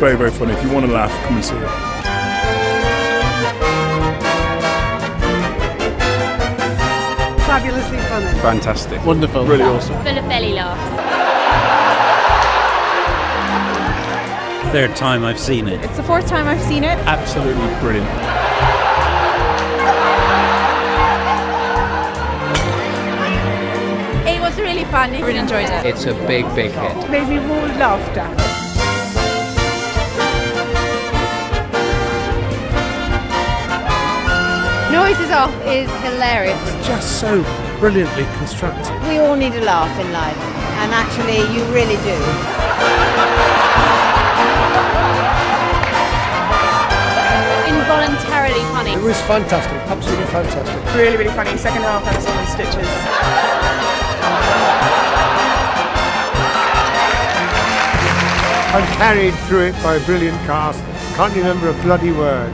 very, very funny. If you want to laugh, come and see it. Fabulously funny. Fantastic. Wonderful. Really awesome. Full of belly laughs. Third time I've seen it. It's the fourth time I've seen it. Absolutely brilliant. It was really fun. Really enjoyed it. It's a big, big hit. Made me roar with laughter. Noises Off is hilarious. It's just so brilliantly constructed. We all need a laugh in life, and actually you really do. Involuntarily funny. It was fantastic, absolutely fantastic. Really, really funny. Second half, I was all in stitches. I'm carried through it by a brilliant cast. Can't remember a bloody word.